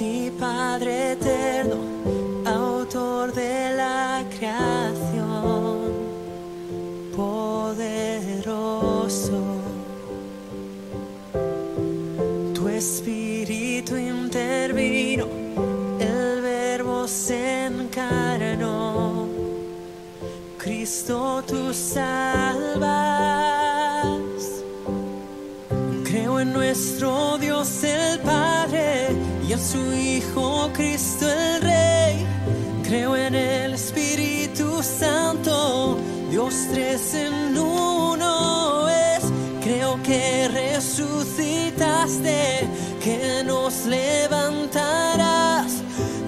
y Padre eterno, autor de la creación, poderoso. Tu espíritu intervino, el Verbo se encarnó. Cristo, tú salvas. Creo en nuestro Dios el Padre y en su Hijo Cristo el Rey. Creo en el Espíritu Santo, Dios tres en uno es. Creo que resucitaste, que nos levantarás.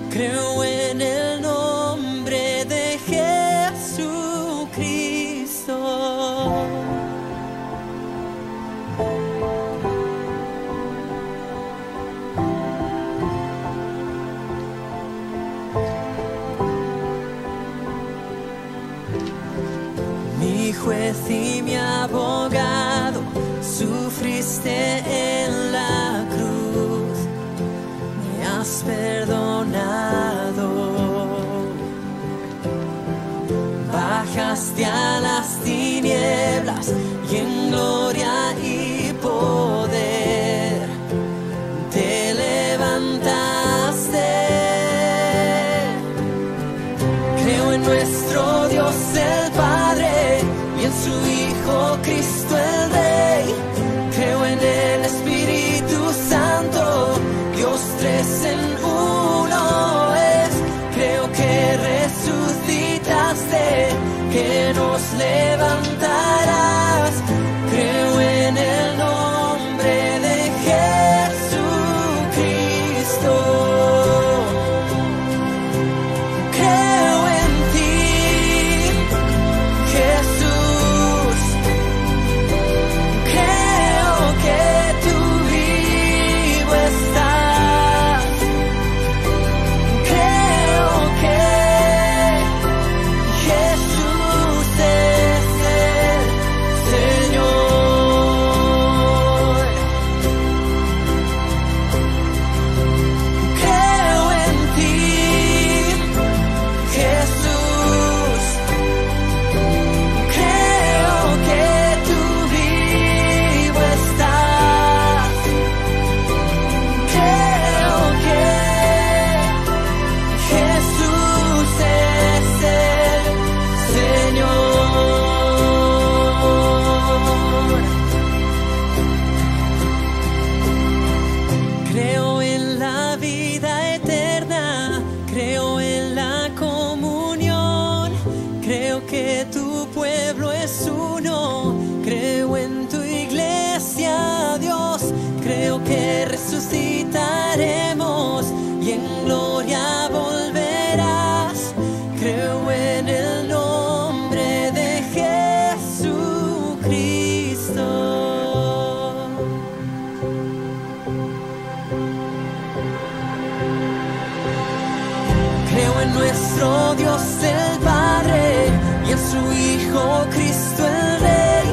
Creo en el nombre de Jesucristo. Mi juez y mi abogado, sufriste en la cruz, me has perdonado. Bajaste a las tinieblas y en gloria y poder te levantaste. Creo en nuestro Dios el Padre y en su Hijo Cristo el Rey. Creo en el Espíritu Santo, Dios tres en uno es. Creo que resucitaste, que nos levantarás. Creo en el nombre de Jesucristo. Creo en ti, Jesús. Creo que tú vivo estás. Creo que Jesús es el Señor. Creo en ti, Jesús. Creo que tú vivo estás. Creo que Jesús es el Señor. Creo en la vida eterna, creo en la comunión, creo que tu pueblo es uno, creo en tu iglesia, Dios, creo que resucitaremos y en gloria volverás. Creo en el nombre de Jesucristo. Creo en nuestro Dios el Padre y en su Hijo Cristo el Rey.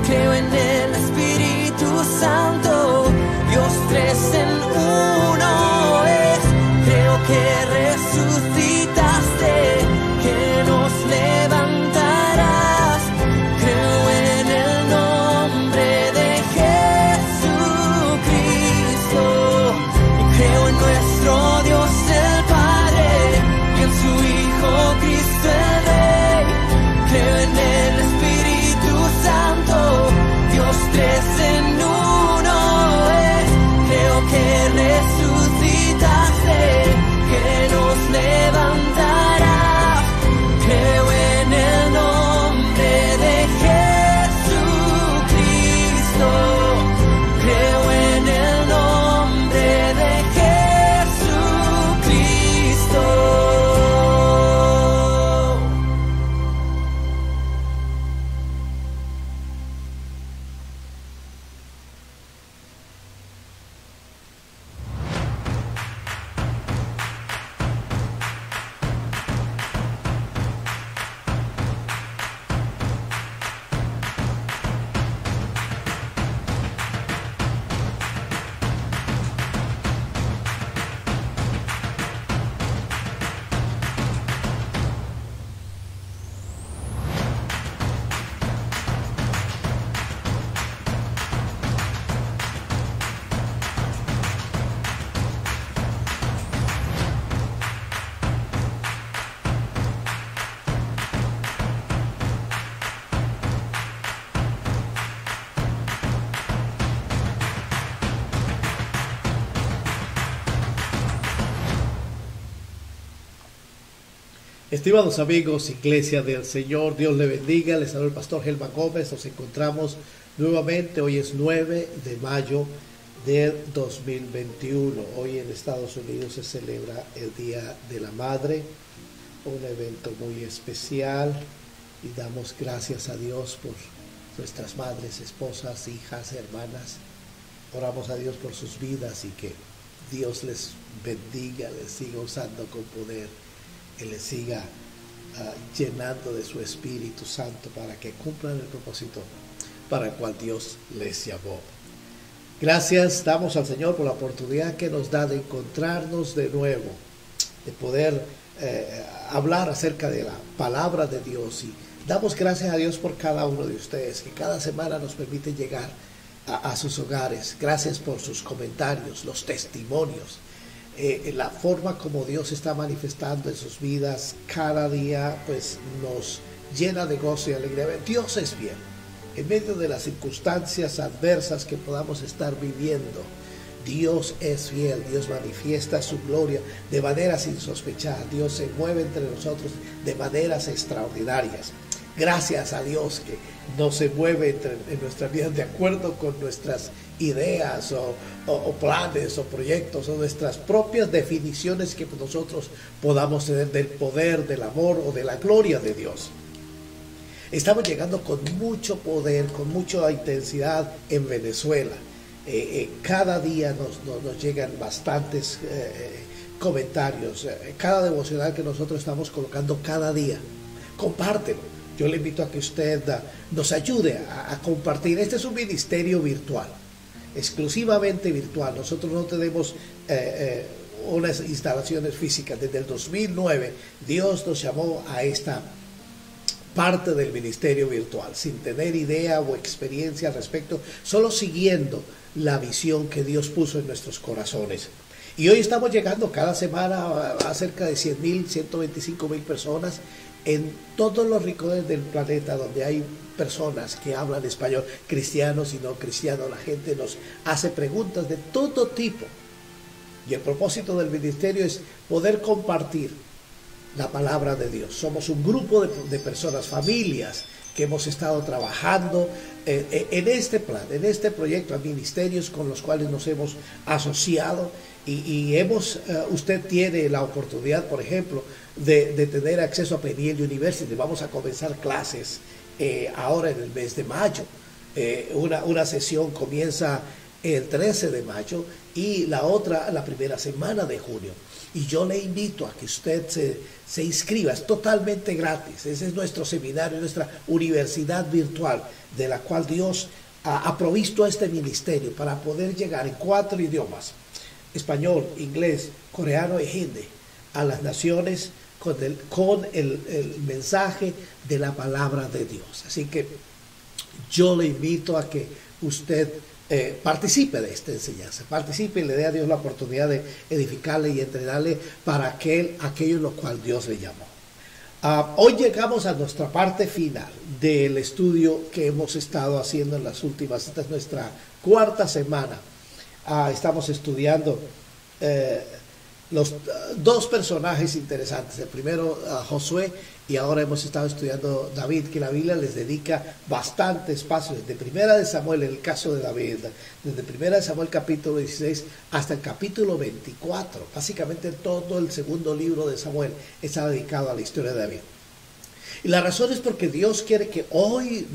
Creo en el Espíritu Santo, Dios tres en uno es. Creo que resucitaste, que nos levantarás. Creo en el nombre de Jesucristo. Creo en nuestro Dios el Padre y en su Hijo Cristo Estimados amigos, Iglesia del Señor, Dios le bendiga. Les saluda el pastor Helman Gómez. Nos encontramos nuevamente. Hoy es 9 de mayo del 2021. Hoy en Estados Unidos se celebra el Día de la Madre, un evento muy especial, y damos gracias a Dios por nuestras madres, esposas, hijas, hermanas. Oramos a Dios por sus vidas y que Dios les bendiga, les siga usando con poder y les siga llenando de su Espíritu Santo para que cumplan el propósito para el cual Dios les llamó. Gracias damos al Señor por la oportunidad que nos da de encontrarnos de nuevo, de poder hablar acerca de la palabra de Dios, y damos gracias a Dios por cada uno de ustedes que cada semana nos permite llegar a sus hogares. Gracias por sus comentarios, los testimonios, la forma como Dios está manifestando en sus vidas cada día, pues nos llena de gozo y alegría. Dios es fiel en medio de las circunstancias adversas que podamos estar viviendo. Dios es fiel, Dios manifiesta su gloria de maneras insospechadas. Dios se mueve entre nosotros de maneras extraordinarias. Gracias a Dios que no se mueve en nuestra vida de acuerdo con nuestras ideas o planes o proyectos o nuestras propias definiciones que nosotros podamos tener del poder, del amor o de la gloria de Dios. Estamos llegando con mucho poder, con mucha intensidad en Venezuela. Cada día nos llegan bastantes comentarios. Cada devocional que nosotros estamos colocando cada día, compártelo. Yo le invito a que usted nos ayude a compartir. Este es un ministerio virtual, exclusivamente virtual. Nosotros no tenemos unas instalaciones físicas. Desde el 2009 Dios nos llamó a esta parte del ministerio virtual, sin tener idea o experiencia al respecto, solo siguiendo la visión que Dios puso en nuestros corazones. Y hoy estamos llegando cada semana a cerca de 100,000, 125,000 personas en todos los rincones del planeta donde hay personas que hablan español, cristianos y no cristianos. La gente nos hace preguntas de todo tipo. Y el propósito del ministerio es poder compartir la palabra de Dios. Somos un grupo de personas, familias, que hemos estado trabajando en este plan, en este proyecto, a ministerios con los cuales nos hemos asociado, y usted tiene la oportunidad, por ejemplo, de tener acceso a Peniel University. Vamos a comenzar clases ahora en el mes de mayo. Una sesión comienza el 13 de mayo y la primera semana de junio. Y yo le invito a que usted se inscriba. Es totalmente gratis. Ese es nuestro seminario, nuestra universidad virtual, de la cual Dios ha provisto a este ministerio para poder llegar en 4 idiomas: español, inglés, coreano y hindi, a las naciones con el mensaje de la palabra de Dios. Así que yo le invito a que usted participe de esta enseñanza, participe y le dé a Dios la oportunidad de edificarle y entrenarle para aquello en lo cual Dios le llamó. Hoy llegamos a nuestra parte final del estudio que hemos estado haciendo en las últimas. Esta es nuestra 4ª semana. Estamos estudiando los 2 personajes interesantes. El primero, Josué, y ahora hemos estado estudiando David, que la Biblia les dedica bastante espacio, desde Primera de Samuel, en el caso de David, desde Primera de Samuel capítulo 16 hasta el capítulo 24. Básicamente todo el segundo libro de Samuel está dedicado a la historia de David. Y la razón es porque Dios quiere que hoy,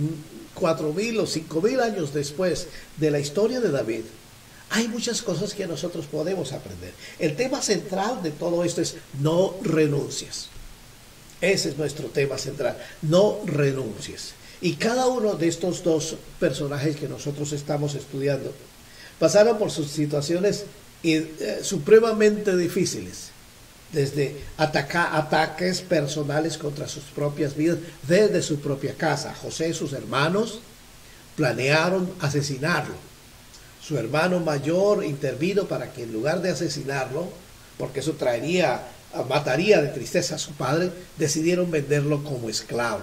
4,000 o 5,000 años después de la historia de David, hay muchas cosas que nosotros podemos aprender. El tema central de todo esto es: no renuncies. Ese es nuestro tema central: no renuncies. Y cada uno de estos 2 personajes que nosotros estamos estudiando pasaron por sus situaciones supremamente difíciles, desde ataques personales contra sus propias vidas, desde su propia casa. José y sus hermanos planearon asesinarlo. Su hermano mayor intervino para que, en lugar de asesinarlo, porque eso mataría de tristeza a su padre, decidieron venderlo como esclavo.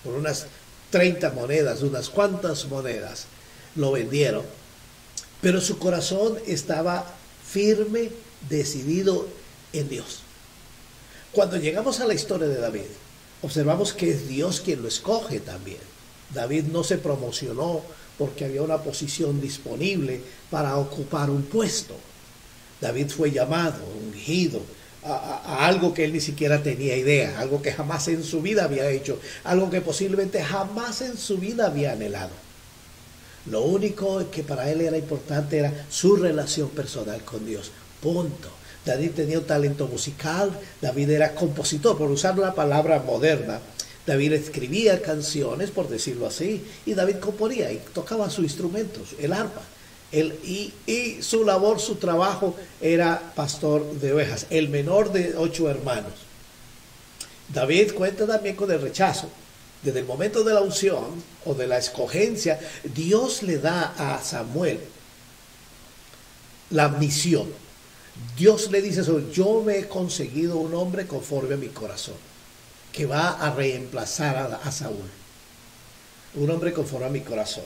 Por unas 30 monedas, unas cuantas monedas, lo vendieron. Pero su corazón estaba firme, decidido en Dios. Cuando llegamos a la historia de David, observamos que es Dios quien lo escoge también. David no se promocionó porque había una posición disponible para ocupar un puesto. David fue llamado, ungido, a algo que él ni siquiera tenía idea, algo que jamás en su vida había hecho, algo que posiblemente jamás en su vida había anhelado. Lo único que para él era importante era su relación personal con Dios. Punto. David tenía un talento musical, David era compositor, por usar una palabra moderna. David escribía canciones, por decirlo así, y David componía y tocaba su instrumento, el arpa. Y su labor, su trabajo era pastor de ovejas, el menor de 8 hermanos. David cuenta también con el rechazo. Desde el momento de la unción o de la escogencia, Dios le da a Samuel la misión. Dios le dice eso: yo me he conseguido un hombre conforme a mi corazón, que va a reemplazar a Saúl. Un hombre conforme a mi corazón.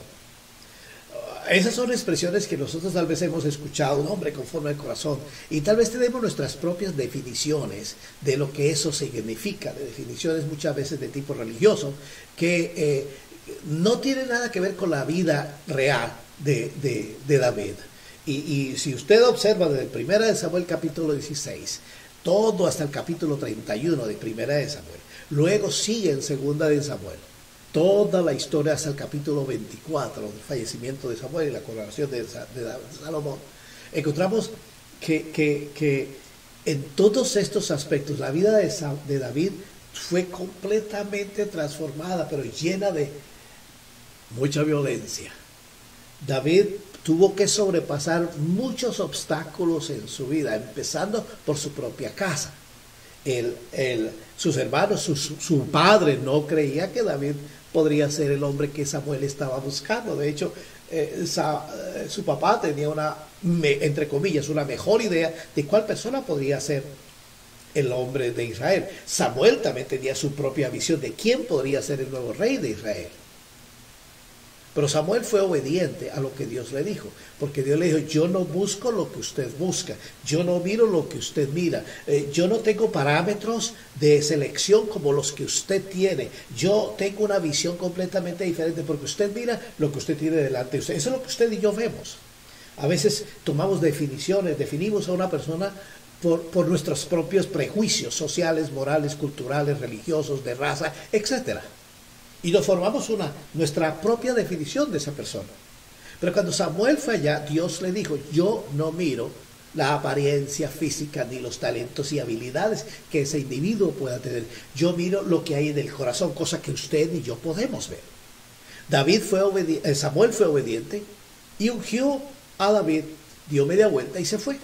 Esas son expresiones que nosotros tal vez hemos escuchado, un hombre conforme al corazón, y tal vez tenemos nuestras propias definiciones de lo que eso significa, de definiciones muchas veces de tipo religioso, que no tienen nada que ver con la vida real de David. Y si usted observa desde 1 de Samuel capítulo 16, todo hasta el capítulo 31 de 1 de Samuel, luego sigue en 2 de Samuel, toda la historia hasta el capítulo 24, del fallecimiento de Samuel y la coronación de Salomón, encontramos que en todos estos aspectos la vida de David fue completamente transformada, pero llena de mucha violencia. David tuvo que sobrepasar muchos obstáculos en su vida, empezando por su propia casa. Sus hermanos, su padre no creía que David podría ser el hombre que Samuel estaba buscando. De hecho, su papá tenía entre comillas, una mejor idea de cuál persona podría ser el hombre de Israel. Samuel también tenía su propia visión de quién podría ser el nuevo rey de Israel. Pero Samuel fue obediente a lo que Dios le dijo, porque Dios le dijo: yo no busco lo que usted busca, yo no miro lo que usted mira, yo no tengo parámetros de selección como los que usted tiene, yo tengo una visión completamente diferente, porque usted mira lo que usted tiene delante de usted. Eso es lo que usted y yo vemos. A veces tomamos definiciones, definimos a una persona por nuestros propios prejuicios sociales, morales, culturales, religiosos, de raza, etcétera. Y nos formamos nuestra propia definición de esa persona. Pero cuando Samuel fue allá, Dios le dijo: yo no miro la apariencia física ni los talentos y habilidades que ese individuo pueda tener. Yo miro lo que hay en el corazón, cosa que usted y yo podemos ver. Samuel fue obediente y ungió a David, dio media vuelta y se fue.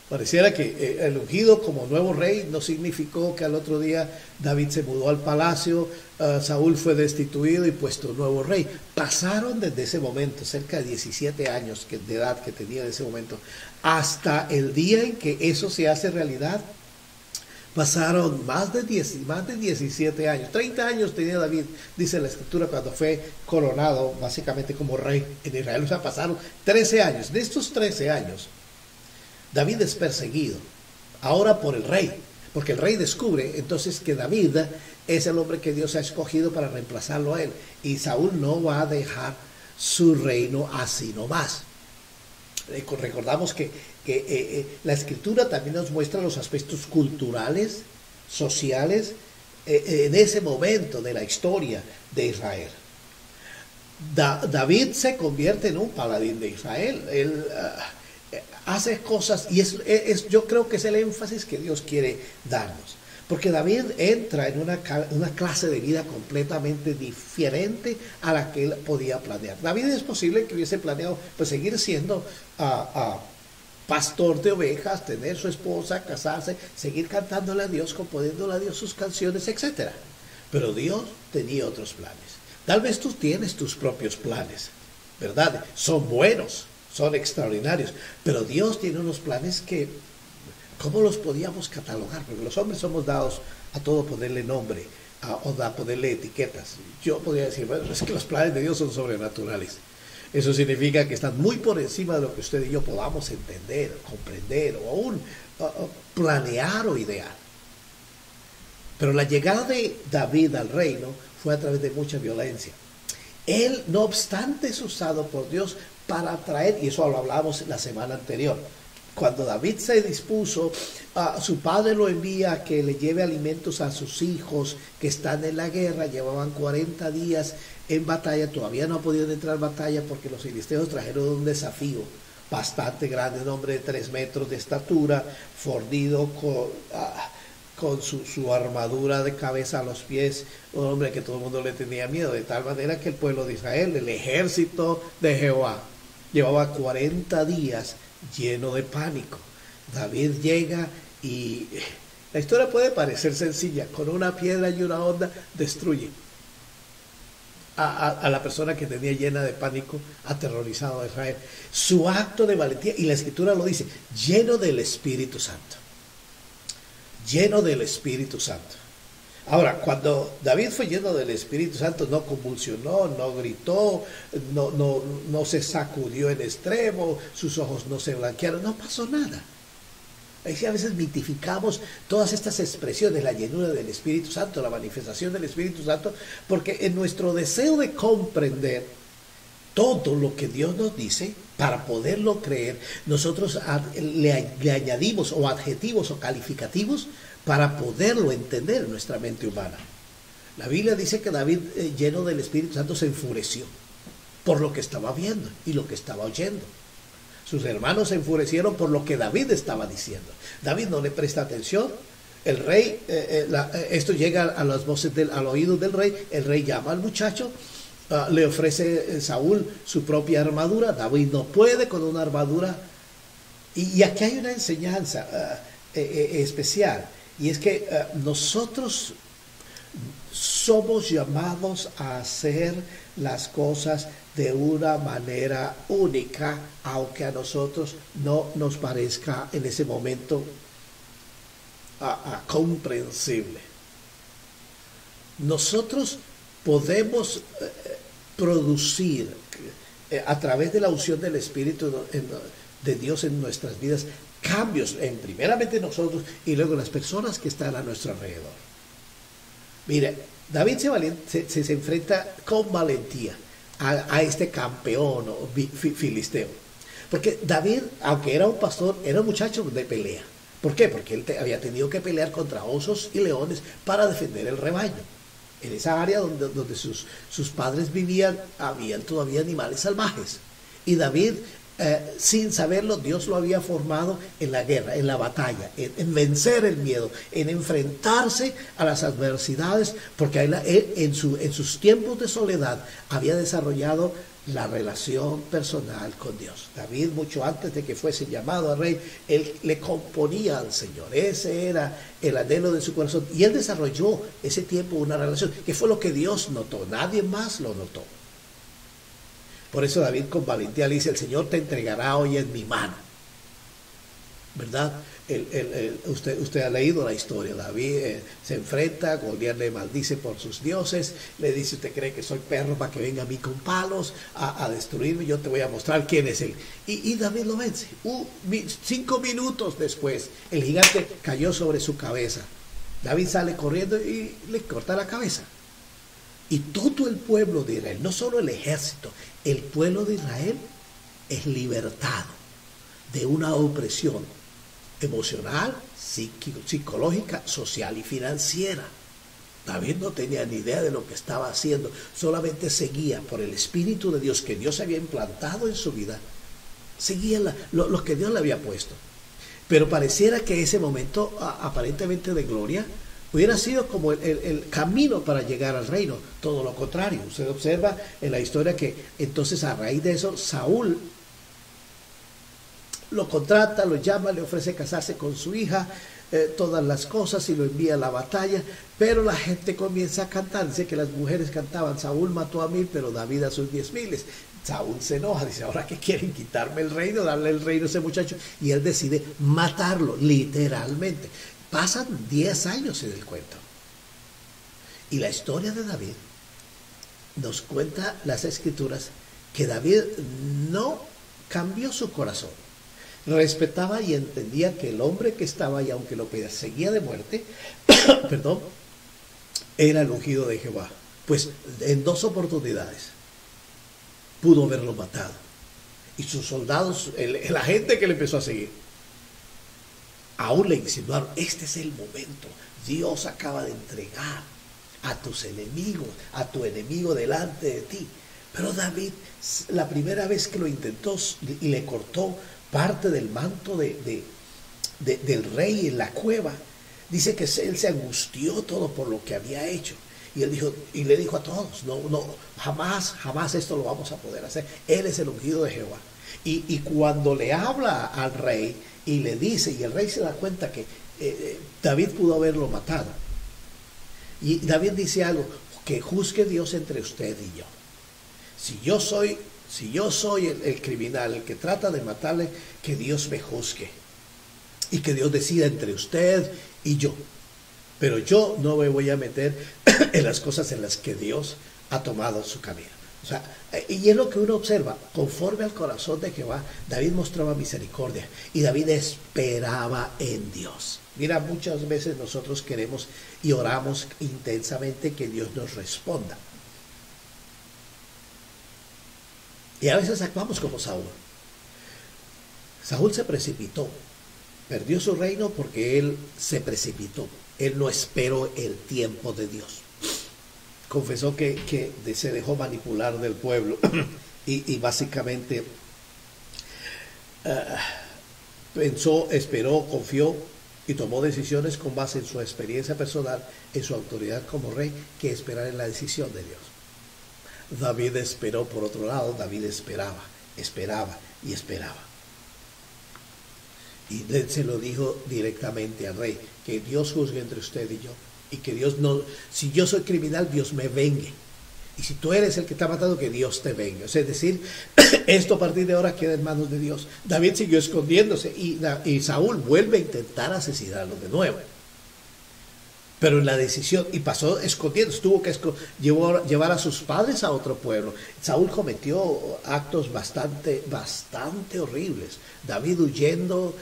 Pareciera que el ungido como nuevo rey no significó que al otro día David se mudó al palacio, Saúl fue destituido y puesto nuevo rey. Pasaron desde ese momento, cerca de 17 años de edad que tenía en ese momento, hasta el día en que eso se hace realidad. Pasaron más de 17 años, 30 años tenía David, dice la escritura, cuando fue coronado básicamente como rey en Israel. O sea, pasaron 13 años. De estos 13 años, David es perseguido, ahora por el rey, porque el rey descubre entonces que David es el hombre que Dios ha escogido para reemplazarlo a él, y Saúl no va a dejar su reino así nomás. Recordamos que la escritura también nos muestra los aspectos culturales, sociales, en ese momento de la historia de Israel. David se convierte en un paladín de Israel. Él hace cosas, y yo creo que es el énfasis que Dios quiere darnos, porque David entra en una clase de vida completamente diferente a la que él podía planear. David es posible que hubiese planeado pues seguir siendo pastor de ovejas, tener su esposa, casarse, seguir cantándole a Dios, componiéndole a Dios sus canciones, etc. Pero Dios tenía otros planes. Tal vez tú tienes tus propios planes, ¿verdad? Son buenos, son extraordinarios, pero Dios tiene unos planes que, ¿cómo los podíamos catalogar? Porque los hombres somos dados a todo ponerle nombre, o a ponerle etiquetas. Yo podría decir, bueno, es que los planes de Dios son sobrenaturales. Eso significa que están muy por encima de lo que usted y yo podamos entender, comprender, o aún planear o idear. Pero la llegada de David al reino fue a través de mucha violencia. Él, no obstante, es usado por Dios para atraer, y eso lo hablamos la semana anterior. Cuando David se dispuso, su padre lo envía a que le lleve alimentos a sus hijos que están en la guerra. Llevaban 40 días en batalla, todavía no ha podido entrar en batalla porque los filisteos trajeron un desafío bastante grande, un hombre de 3 metros de estatura, fornido con su armadura de cabeza a los pies, un hombre que todo el mundo le tenía miedo, de tal manera que el pueblo de Israel, el ejército de Jehová, llevaba 40 días lleno de pánico. David llega y la historia puede parecer sencilla, con una piedra y una onda destruye a la persona que tenía llena de pánico, aterrorizado a Israel. Su acto de valentía, y la escritura lo dice, lleno del Espíritu Santo. Lleno del Espíritu Santo. Ahora, cuando David fue lleno del Espíritu Santo, no convulsionó, no gritó, no se sacudió en extremo, sus ojos no se blanquearon, no pasó nada. A veces mitificamos todas estas expresiones, la llenura del Espíritu Santo, la manifestación del Espíritu Santo, porque en nuestro deseo de comprender todo lo que Dios nos dice, para poderlo creer, nosotros le añadimos o adjetivos o calificativos para poderlo entender en nuestra mente humana. La Biblia dice que David, lleno del Espíritu Santo, se enfureció por lo que estaba viendo y lo que estaba oyendo. Sus hermanos se enfurecieron por lo que David estaba diciendo. David no le presta atención. El rey, esto llega a las voces al oído del rey. El rey llama al muchacho, le ofrece Saúl su propia armadura. David no puede con una armadura. Y aquí hay una enseñanza especial, y es que nosotros somos llamados a hacer las cosas de una manera única, aunque a nosotros no nos parezca en ese momento comprensible. Nosotros podemos producir a través de la unción del Espíritu de Dios en nuestras vidas cambios, primeramente nosotros y luego las personas que están a nuestro alrededor. Mire, David se enfrenta con valentía a este campeón filisteo. Porque David, aunque era un pastor, era un muchacho de pelea. ¿Por qué? Porque él había tenido que pelear contra osos y leones para defender el rebaño. En esa área donde sus padres vivían, habían todavía animales salvajes. Y David, sin saberlo, Dios lo había formado en la guerra, en la batalla, en vencer el miedo, en enfrentarse a las adversidades, porque él en sus tiempos de soledad había desarrollado la relación personal con Dios. David, mucho antes de que fuese llamado a rey, él le componía al Señor. Ese era el anhelo de su corazón, y él desarrolló ese tiempo una relación, que fue lo que Dios notó, nadie más lo notó. Por eso David con valentía le dice: el Señor te entregará hoy en mi mano. ¿Verdad? Usted ha leído la historia. David se enfrenta, Goliat le maldice por sus dioses, le dice: ¿usted cree que soy perro para que venga a mí con palos a destruirme? Yo te voy a mostrar quién es él. Y David lo vence. 5 minutos después, el gigante cayó sobre su cabeza. David sale corriendo y le corta la cabeza. Y todo el pueblo de Israel, no solo el ejército, el pueblo de Israel es libertado de una opresión emocional, psicológica, social y financiera. David no tenía ni idea de lo que estaba haciendo, solamente seguía por el Espíritu de Dios que Dios había implantado en su vida, seguía lo que Dios le había puesto. Pero pareciera que ese momento aparentemente de gloria hubiera sido como el camino para llegar al reino. Todo lo contrario. Usted observa en la historia que entonces, a raíz de eso, Saúl lo contrata, lo llama, le ofrece casarse con su hija, todas las cosas, y lo envía a la batalla. Pero la gente comienza a cantar. Dice que las mujeres cantaban: Saúl mató a 1000, pero David a sus 10,000. Saúl se enoja, dice: ahora que quieren quitarme el reino, darle el reino a ese muchacho, y él decide matarlo, literalmente. Pasan 10 años en el cuento. Y la historia de David nos cuenta las escrituras que David no cambió su corazón. respetaba y entendía que el hombre que estaba ahí, aunque lo perseguía de muerte, perdón, era el ungido de Jehová. Pues en 2 oportunidades pudo haberlo matado. Y sus soldados, la gente que le empezó a seguir, aún le insinuaron, este es el momento, Dios acaba de entregar a tus enemigos, a tu enemigo delante de ti. Pero David, la primera vez que lo intentó y le cortó parte del manto del rey en la cueva, dice que él se angustió todo por lo que había hecho. Y él dijo, y le dijo a todos, no, jamás esto lo vamos a poder hacer. Él es el ungido de Jehová. Y cuando le habla al rey y le dice, y el rey se da cuenta que David pudo haberlo matado. Y David dice algo, que juzgue Dios entre usted y yo. Si yo soy el criminal, el que trata de matarle, que Dios me juzgue. Y que Dios decida entre usted y yo. Pero yo no me voy a meter en las cosas en las que Dios ha tomado su camino. O sea, y es lo que uno observa, conforme al corazón de Jehová, David mostraba misericordia y David esperaba en Dios. Mira, muchas veces nosotros queremos y oramos intensamente que Dios nos responda. Y a veces actuamos como Saúl. Saúl se precipitó, perdió su reino porque él se precipitó. Él no esperó el tiempo de Dios. Confesó que se dejó manipular del pueblo y básicamente pensó, esperó, confió y tomó decisiones con base en su experiencia personal, en su autoridad como rey, que esperar en la decisión de Dios. David esperó por otro lado, David esperaba y esperaba. Y se lo dijo directamente al rey, que Dios juzgue entre usted y yo. Y que Dios no, si yo soy criminal, Dios me vengue. Y si tú eres el que está matando, que Dios te vengue. O sea, es decir, esto a partir de ahora queda en manos de Dios. David siguió escondiéndose y Saúl vuelve a intentar asesinarlo de nuevo. Pero en la decisión, y pasó escondiéndose, tuvo que llevar a sus padres a otro pueblo. Saúl cometió actos bastante horribles. David huyendo,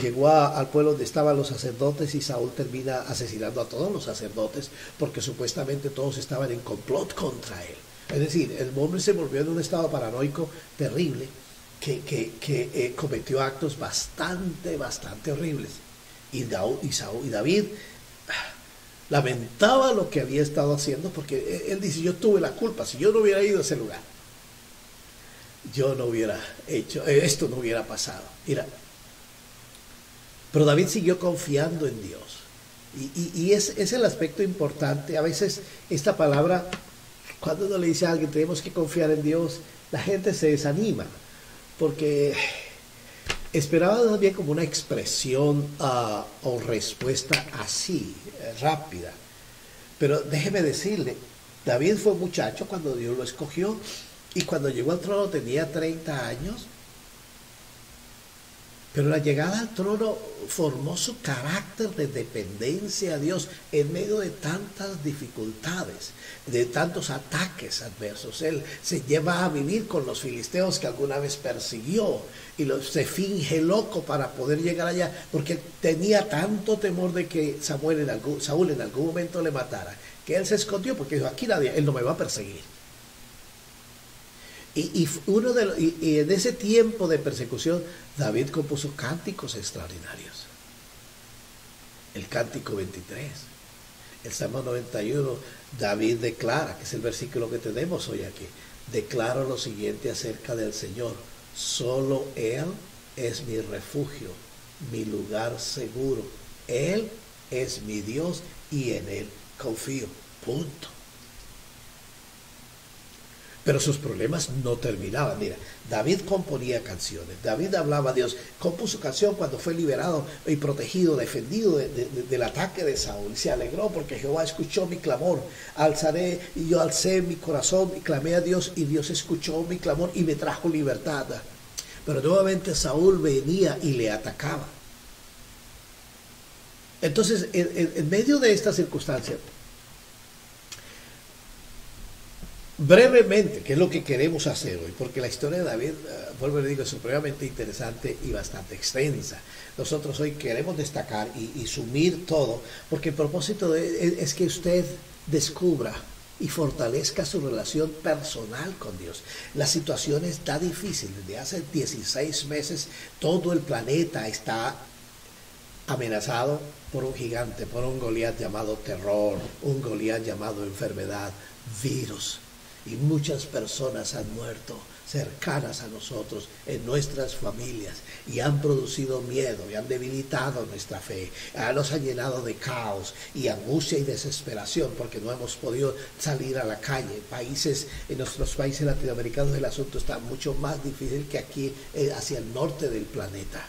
llegó al pueblo donde estaban los sacerdotes y Saúl termina asesinando a todos los sacerdotes porque supuestamente todos estaban en complot contra él. Es decir, el hombre se volvió en un estado paranoico terrible que cometió actos bastante horribles. Y David lamentaba lo que había estado haciendo porque él dice, yo tuve la culpa, si yo no hubiera ido a ese lugar, yo no hubiera hecho, esto no hubiera pasado. Mira, pero David siguió confiando en Dios y es el aspecto importante. A veces esta palabra, cuando uno le dice a alguien tenemos que confiar en Dios, la gente se desanima porque esperaba también como una expresión o respuesta así, rápida. Pero déjeme decirle, David fue muchacho cuando Dios lo escogió y cuando llegó al trono tenía 30 años. Pero la llegada al trono formó su carácter de dependencia a Dios en medio de tantas dificultades, de tantos ataques adversos. Él se lleva a vivir con los filisteos que alguna vez persiguió y se finge loco para poder llegar allá, porque tenía tanto temor de que Saúl en algún momento le matara, que él se escondió porque dijo, aquí él no me va a perseguir. Y en ese tiempo de persecución, David compuso cánticos extraordinarios. El cántico 23, el Salmo 91, David declara, que es el versículo que tenemos hoy aquí, declaro lo siguiente acerca del Señor: solo Él es mi refugio, mi lugar seguro. Él es mi Dios y en Él confío. Punto. Pero sus problemas no terminaban. Mira, David componía canciones, David hablaba a Dios, compuso canción cuando fue liberado y protegido, defendido del ataque de Saúl. Se alegró porque Jehová escuchó mi clamor. Yo alcé mi corazón y clamé a Dios y Dios escuchó mi clamor y me trajo libertad. Pero nuevamente Saúl venía y le atacaba. Entonces, en medio de esta circunstancia, brevemente, ¿qué es lo que queremos hacer hoy? Porque la historia de David, vuelvo y le digo, es supremamente interesante y bastante extensa. Nosotros hoy queremos destacar y sumir todo, porque el propósito es que usted descubra y fortalezca su relación personal con Dios. La situación está difícil. Desde hace 16 meses todo el planeta está amenazado por un gigante, por un Goliat llamado terror, un Goliat llamado enfermedad, virus. Y muchas personas han muerto cercanas a nosotros, en nuestras familias, y han producido miedo, y han debilitado nuestra fe, nos han llenado de caos y angustia y desesperación, porque no hemos podido salir a la calle. En nuestros países latinoamericanos el asunto está mucho más difícil que aquí, hacia el norte del planeta.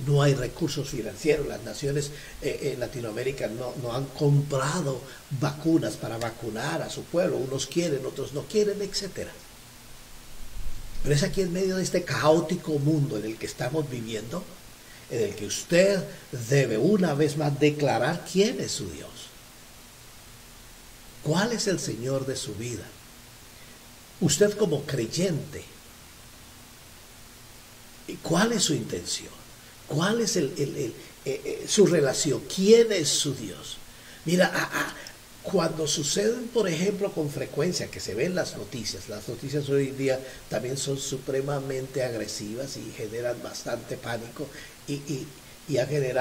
No hay recursos financieros, las naciones en Latinoamérica no han comprado vacunas para vacunar a su pueblo, unos quieren, otros no quieren, etc. Pero es aquí en medio de este caótico mundo en el que estamos viviendo, en el que usted debe una vez más declarar quién es su Dios, cuál es el Señor de su vida. Usted como creyente, ¿cuál es su intención? ¿Cuál es su relación? ¿Quién es su Dios? Mira, cuando suceden, por ejemplo, con frecuencia, que se ven las noticias hoy en día también son supremamente agresivas y generan bastante pánico y han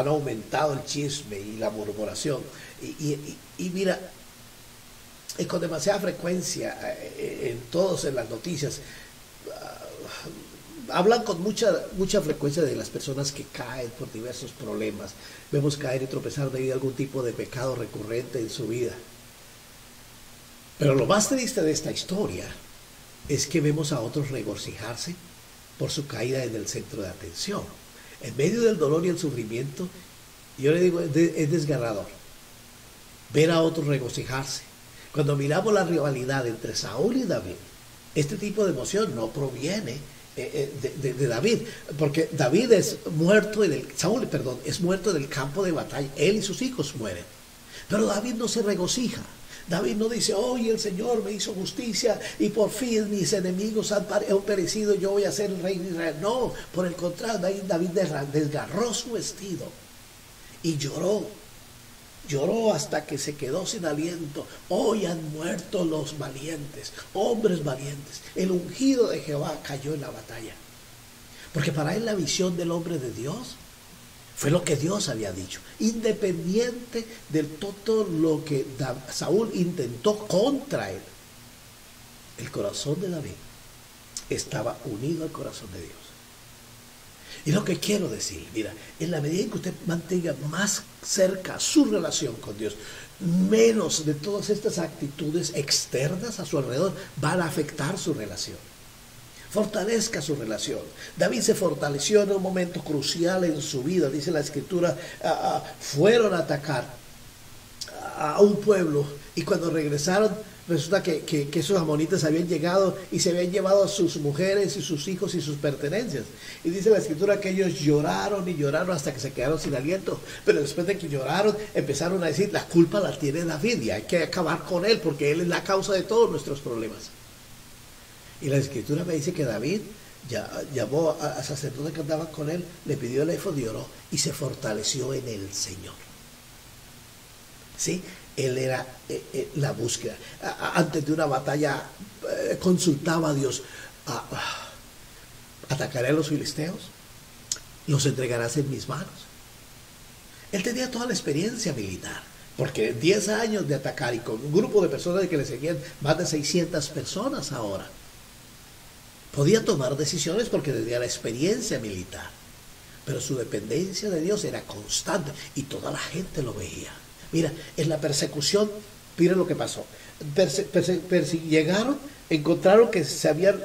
aumentado el chisme y la murmuración. Y mira, con demasiada frecuencia en las noticias, hablan con mucha frecuencia de las personas que caen por diversos problemas. Vemos caer y tropezar debido a algún tipo de pecado recurrente en su vida. Pero lo más triste de esta historia es que vemos a otros regocijarse por su caída en el centro de atención. En medio del dolor y el sufrimiento, yo le digo, es desgarrador ver a otros regocijarse. Cuando miramos la rivalidad entre Saúl y David, este tipo de emoción no proviene de David, porque David Saúl es muerto del campo de batalla, él y sus hijos mueren, pero David no se regocija. David no dice, oye, el Señor me hizo justicia y por fin mis enemigos han perecido, yo voy a ser el rey de Israel. No, por el contrario, David desgarró su vestido y lloró hasta que se quedó sin aliento. Hoy han muerto los valientes, hombres valientes. El ungido de Jehová cayó en la batalla. Porque para él la visión del hombre de Dios fue lo que Dios había dicho. Independiente de todo lo que Saúl intentó contra él, el corazón de David estaba unido al corazón de Dios. Y lo que quiero decir, mira, en la medida en que usted mantenga más cerca su relación con Dios, menos de todas estas actitudes externas a su alrededor van a afectar su relación. Fortalezca su relación. David se fortaleció en un momento crucial en su vida, dice la Escritura, fueron a atacar a un pueblo y cuando regresaron resulta que esos amonitas habían llegado y se habían llevado a sus mujeres y sus hijos y sus pertenencias. Y dice la Escritura que ellos lloraron y lloraron hasta que se quedaron sin aliento. Pero después de que lloraron, empezaron a decir, la culpa la tiene David y hay que acabar con él porque él es la causa de todos nuestros problemas. Y la Escritura me dice que David llamó al sacerdote que andaba con él, le pidió el éfod y oró y se fortaleció en el Señor. ¿Sí? Él era la búsqueda. Antes de una batalla consultaba a Dios. ¿Atacaré a los filisteos? ¿Los entregarás en mis manos? Él tenía toda la experiencia militar, porque 10 años de atacar y con un grupo de personas que le seguían, más de 600 personas ahora, podía tomar decisiones porque tenía la experiencia militar. Pero su dependencia de Dios era constante y toda la gente lo veía. Mira, en la persecución, miren lo que pasó. Llegaron, encontraron que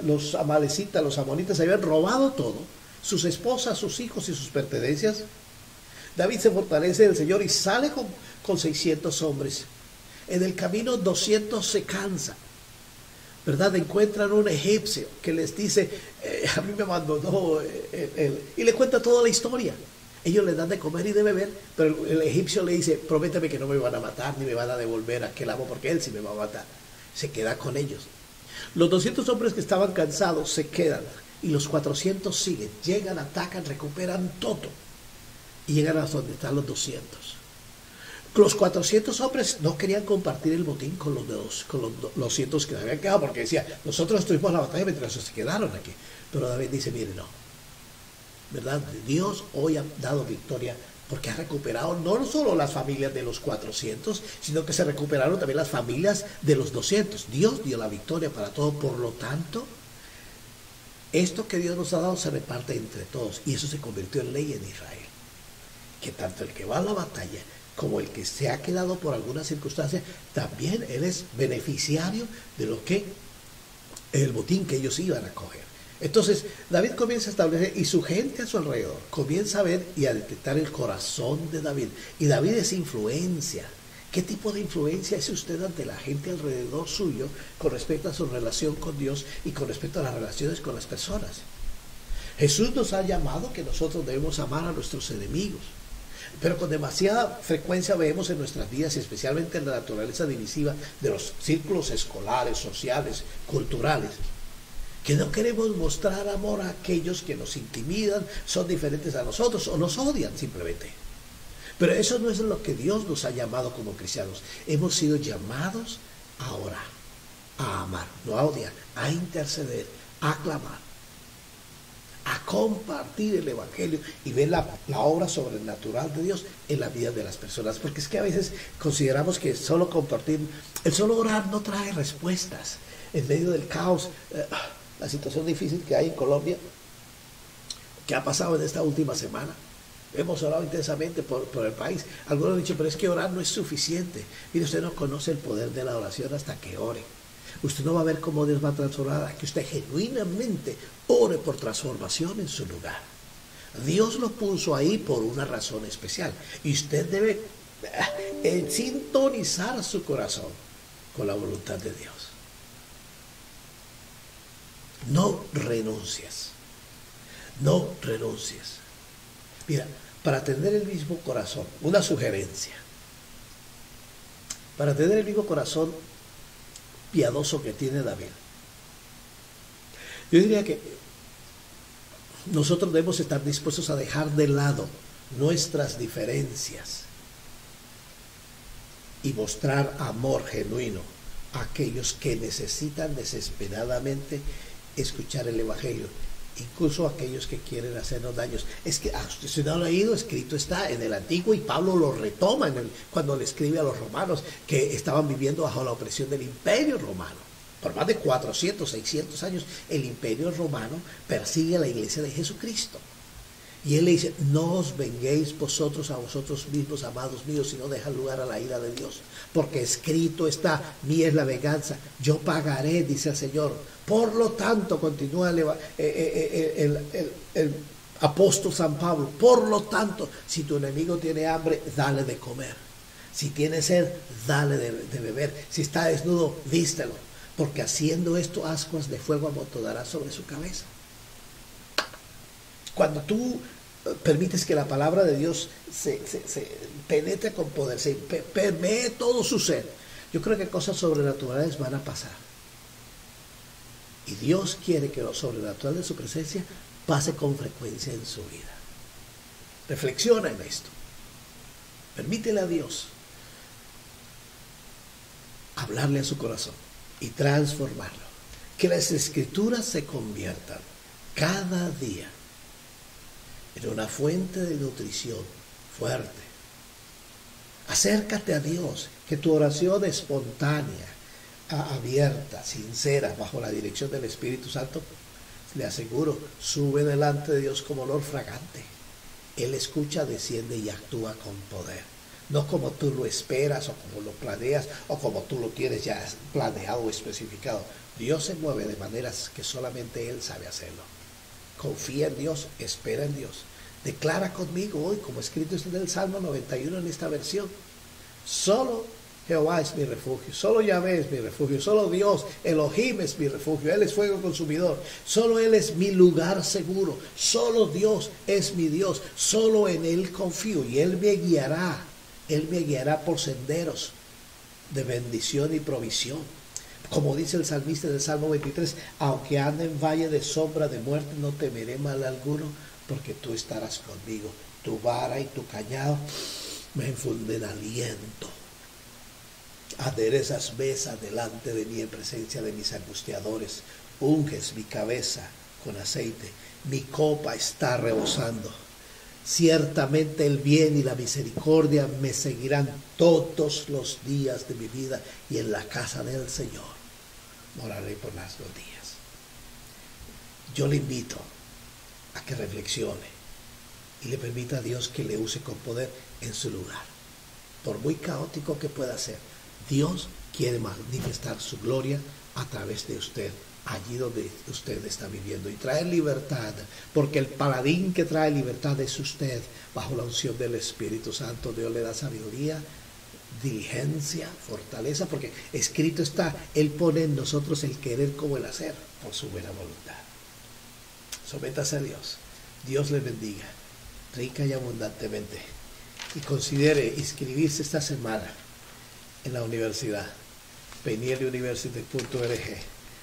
los amalecitas, los amonitas, se habían robado todo, sus esposas, sus hijos y sus pertenencias. David se fortalece en el Señor y sale con 600 hombres. En el camino 200 se cansan, ¿verdad? Encuentran un egipcio que les dice, a mí me abandonó, y le cuenta toda la historia. Ellos le dan de comer y de beber, pero el egipcio le dice, prométeme que no me van a matar ni me van a devolver a aquel amo porque él sí me va a matar. se queda con ellos. Los 200 hombres que estaban cansados se quedan y los 400 siguen, llegan, atacan, recuperan todo y llegan hasta donde están los 200. Los 400 hombres no querían compartir el botín con los 200 que se habían quedado, porque decía, nosotros estuvimos en la batalla mientras se quedaron aquí. Pero David dice, mire, no, ¿verdad? Dios hoy ha dado victoria porque ha recuperado no solo las familias de los 400, sino que se recuperaron también las familias de los 200. Dios dio la victoria para todo, por lo tanto, esto que Dios nos ha dado se reparte entre todos, y eso se convirtió en ley en Israel. Que tanto el que va a la batalla como el que se ha quedado por alguna circunstancia, también él es beneficiario de lo que el botín que ellos iban a coger. Entonces David comienza a establecer, y su gente a su alrededor comienza a ver y a detectar el corazón de David. Y David es influencia. ¿Qué tipo de influencia es usted ante la gente alrededor suyo con respecto a su relación con Dios y con respecto a las relaciones con las personas? Jesús nos ha llamado que nosotros debemos amar a nuestros enemigos, pero con demasiada frecuencia vemos en nuestras vidas, y especialmente en la naturaleza divisiva de los círculos escolares, sociales, culturales, que no queremos mostrar amor a aquellos que nos intimidan, son diferentes a nosotros o nos odian simplemente. Pero eso no es lo que Dios nos ha llamado como cristianos. Hemos sido llamados a orar, a amar, no a odiar, a interceder, a clamar, a compartir el Evangelio y ver la obra sobrenatural de Dios en la vida de las personas. Porque es que a veces consideramos que solo compartir, el solo orar no trae respuestas. En medio del caos, la situación difícil que hay en Colombia, que ha pasado en esta última semana, hemos orado intensamente por el país. Algunos han dicho, pero es que orar no es suficiente. Mire, usted no conoce el poder de la oración hasta que ore. Usted no va a ver cómo Dios va a transformar, que usted genuinamente ore por transformación en su lugar. Dios lo puso ahí por una razón especial, y usted debe sintonizar su corazón con la voluntad de Dios. No renuncies. No renuncies. Mira, para tener el mismo corazón, una sugerencia. Para tener el mismo corazón piadoso que tiene David, yo diría que nosotros debemos estar dispuestos a dejar de lado nuestras diferencias y mostrar amor genuino a aquellos que necesitan desesperadamente escuchar el Evangelio, incluso aquellos que quieren hacernos daños. Es que usted no lo ha leído, escrito está en el Antiguo, y Pablo lo retoma cuando le escribe a los romanos que estaban viviendo bajo la opresión del Imperio Romano. Por más de 400, 600 años, el Imperio Romano persigue a la iglesia de Jesucristo. Y él le dice, no os venguéis vosotros a vosotros mismos, amados míos, sino deja lugar a la ira de Dios. Porque escrito está, mía es la venganza, yo pagaré, dice el Señor. Por lo tanto, continúa el apóstol San Pablo, por lo tanto, si tu enemigo tiene hambre, dale de comer. Si tiene sed, dale de beber. Si está desnudo, vístelo. Porque haciendo esto, ascuas de fuego amontonarás sobre su cabeza. Cuando tú permites que la palabra de Dios se penetre con poder, se permee todo su ser, yo creo que cosas sobrenaturales van a pasar. Y Dios quiere que lo sobrenatural de su presencia pase con frecuencia en su vida. Reflexiona en esto. Permítele a Dios hablarle a su corazón y transformarlo. Que las Escrituras se conviertan cada día en una fuente de nutrición fuerte. Acércate a Dios, que tu oración espontánea, abierta, sincera, bajo la dirección del Espíritu Santo, le aseguro, sube delante de Dios como olor fragante. Él escucha, desciende y actúa con poder. No como tú lo esperas o como lo planeas o como tú lo tienes ya planeado o especificado. Dios se mueve de maneras que solamente Él sabe hacerlo. Confía en Dios, espera en Dios. Declara conmigo hoy, como escrito está en el Salmo 91 en esta versión, solo Jehová es mi refugio, solo Yahvé es mi refugio, solo Dios, Elohim es mi refugio, Él es fuego consumidor, solo Él es mi lugar seguro, solo Dios es mi Dios, solo en Él confío y Él me guiará por senderos de bendición y provisión. Como dice el salmista del Salmo 23, aunque ande en valle de sombra de muerte, no temeré mal alguno, porque tú estarás conmigo. Tu vara y tu cañado me infunden aliento. Aderezas mesa delante de mí en presencia de mis angustiadores. Unges mi cabeza con aceite. Mi copa está rebosando. Ciertamente el bien y la misericordia me seguirán todos los días de mi vida, y en la casa del Señor moraré por los días. Yo le invito a que reflexione y le permita a Dios que le use con poder en su lugar. Por muy caótico que pueda ser, Dios quiere manifestar su gloria a través de usted, allí donde usted está viviendo, y traer libertad, porque el paladín que trae libertad es usted. Bajo la unción del Espíritu Santo, Dios le da sabiduría, diligencia, fortaleza, porque escrito está, Él pone en nosotros el querer como el hacer, por su buena voluntad. Sométase a Dios. Dios le bendiga rica y abundantemente, y considere inscribirse esta semana en la universidad penieluniversity.org.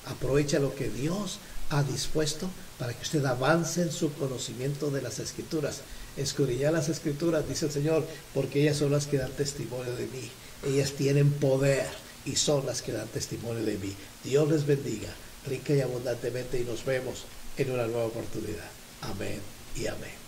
Aprovecha lo que Dios ha dispuesto para que usted avance en su conocimiento de las Escrituras. Escudriñad las Escrituras, dice el Señor, porque ellas son las que dan testimonio de mí. Ellas tienen poder y son las que dan testimonio de mí. Dios les bendiga rica y abundantemente, y nos vemos en una nueva oportunidad. Amén y amén.